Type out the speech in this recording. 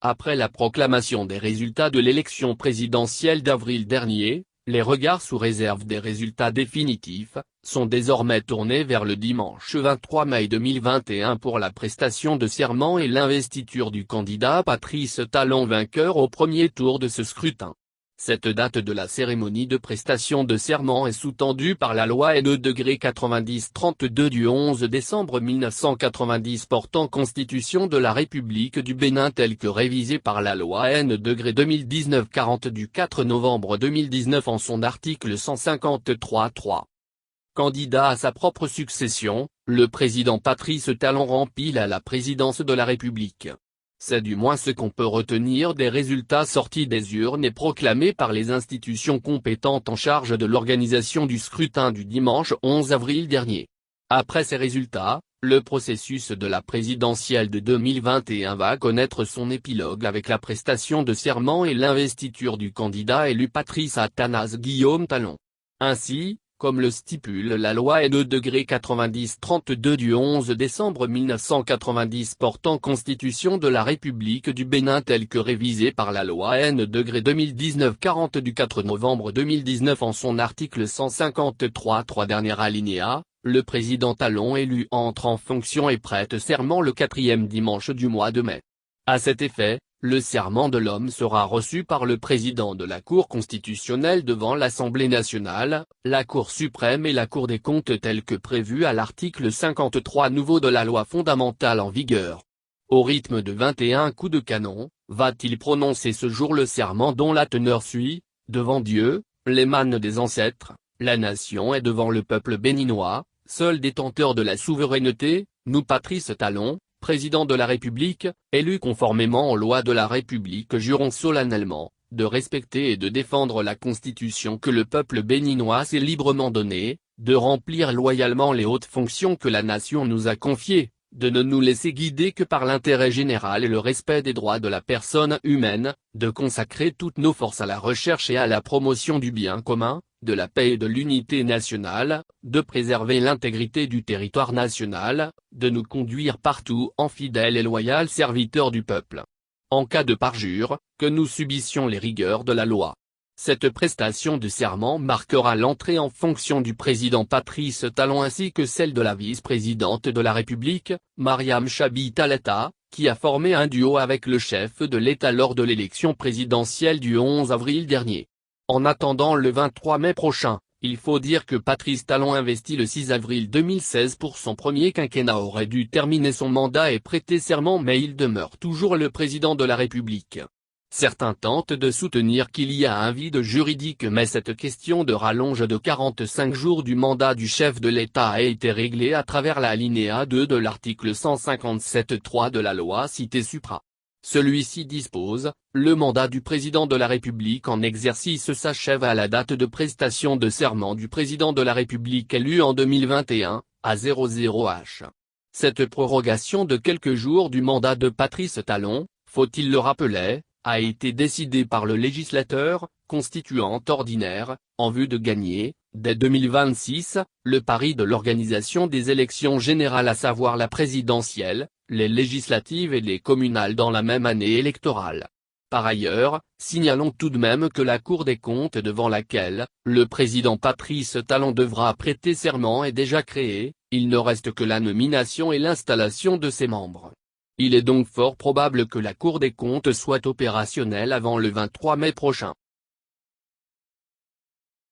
Après la proclamation des résultats de l'élection présidentielle d'avril dernier, les regards sous réserve des résultats définitifs sont désormais tournés vers le dimanche 23 mai 2021 pour la prestation de serment et l'investiture du candidat Patrice Talon vainqueur au premier tour de ce scrutin. Cette date de la cérémonie de prestation de serment est sous-tendue par la loi N-90-32 du 11 décembre 1990 portant Constitution de la République du Bénin telle que révisée par la loi N-2019-40 du 4 novembre 2019 en son article 153.3. Candidat à sa propre succession, le président Patrice Talon rempile à la présidence de la République. C'est du moins ce qu'on peut retenir des résultats sortis des urnes et proclamés par les institutions compétentes en charge de l'organisation du scrutin du dimanche 11 avril dernier. Après ces résultats, le processus de la présidentielle de 2021 va connaître son épilogue avec la prestation de serment et l'investiture du candidat élu Patrice Athanase Guillaume Talon. Ainsi, comme le stipule la loi N-90-32 du 11 décembre 1990 portant Constitution de la République du Bénin telle que révisée par la loi N-2019-40 du 4 novembre 2019 en son article 153.3 dernier alinéa, le président Talon élu entre en fonction et prête serment le 4e dimanche du mois de mai. À cet effet, le serment de l'homme sera reçu par le président de la Cour constitutionnelle devant l'Assemblée nationale, la Cour suprême et la Cour des comptes telle que prévue à l'article 53 nouveau de la loi fondamentale en vigueur. Au rythme de 21 coups de canon, va-t-il prononcer ce jour le serment dont la teneur suit, devant Dieu, les mânes des ancêtres, la nation et devant le peuple béninois, seul détenteur de la souveraineté, nous Patrice Talon, président de la République, élu conformément aux lois de la République jurons solennellement, de respecter et de défendre la Constitution que le peuple béninois s'est librement donnée, de remplir loyalement les hautes fonctions que la nation nous a confiées, de ne nous laisser guider que par l'intérêt général et le respect des droits de la personne humaine, de consacrer toutes nos forces à la recherche et à la promotion du bien commun, de la paix et de l'unité nationale, de préserver l'intégrité du territoire national, de nous conduire partout en fidèles et loyaux serviteurs du peuple. En cas de parjure, que nous subissions les rigueurs de la loi. Cette prestation de serment marquera l'entrée en fonction du président Patrice Talon ainsi que celle de la vice-présidente de la République, Mariam Chabi Tallata, qui a formé un duo avec le chef de l'État lors de l'élection présidentielle du 11 avril dernier. En attendant le 23 mai prochain, il faut dire que Patrice Talon investi le 6 avril 2016 pour son premier quinquennat aurait dû terminer son mandat et prêter serment mais il demeure toujours le président de la République. Certains tentent de soutenir qu'il y a un vide juridique mais cette question de rallonge de 45 jours du mandat du chef de l'État a été réglée à travers l'alinéa 2 de l'article 157.3 de la loi citée supra. Celui-ci dispose, le mandat du président de la République en exercice s'achève à la date de prestation de serment du président de la République élu en 2021, à 00h. Cette prorogation de quelques jours du mandat de Patrice Talon, faut-il le rappeler, a été décidée par le législateur, constituant ordinaire, en vue de gagner, dès 2026, le pari de l'organisation des élections générales à savoir la présidentielle, les législatives et les communales dans la même année électorale. Par ailleurs, signalons tout de même que la Cour des comptes devant laquelle, le président Patrice Talon devra prêter serment est déjà créée, il ne reste que la nomination et l'installation de ses membres. Il est donc fort probable que la Cour des comptes soit opérationnelle avant le 23 mai prochain.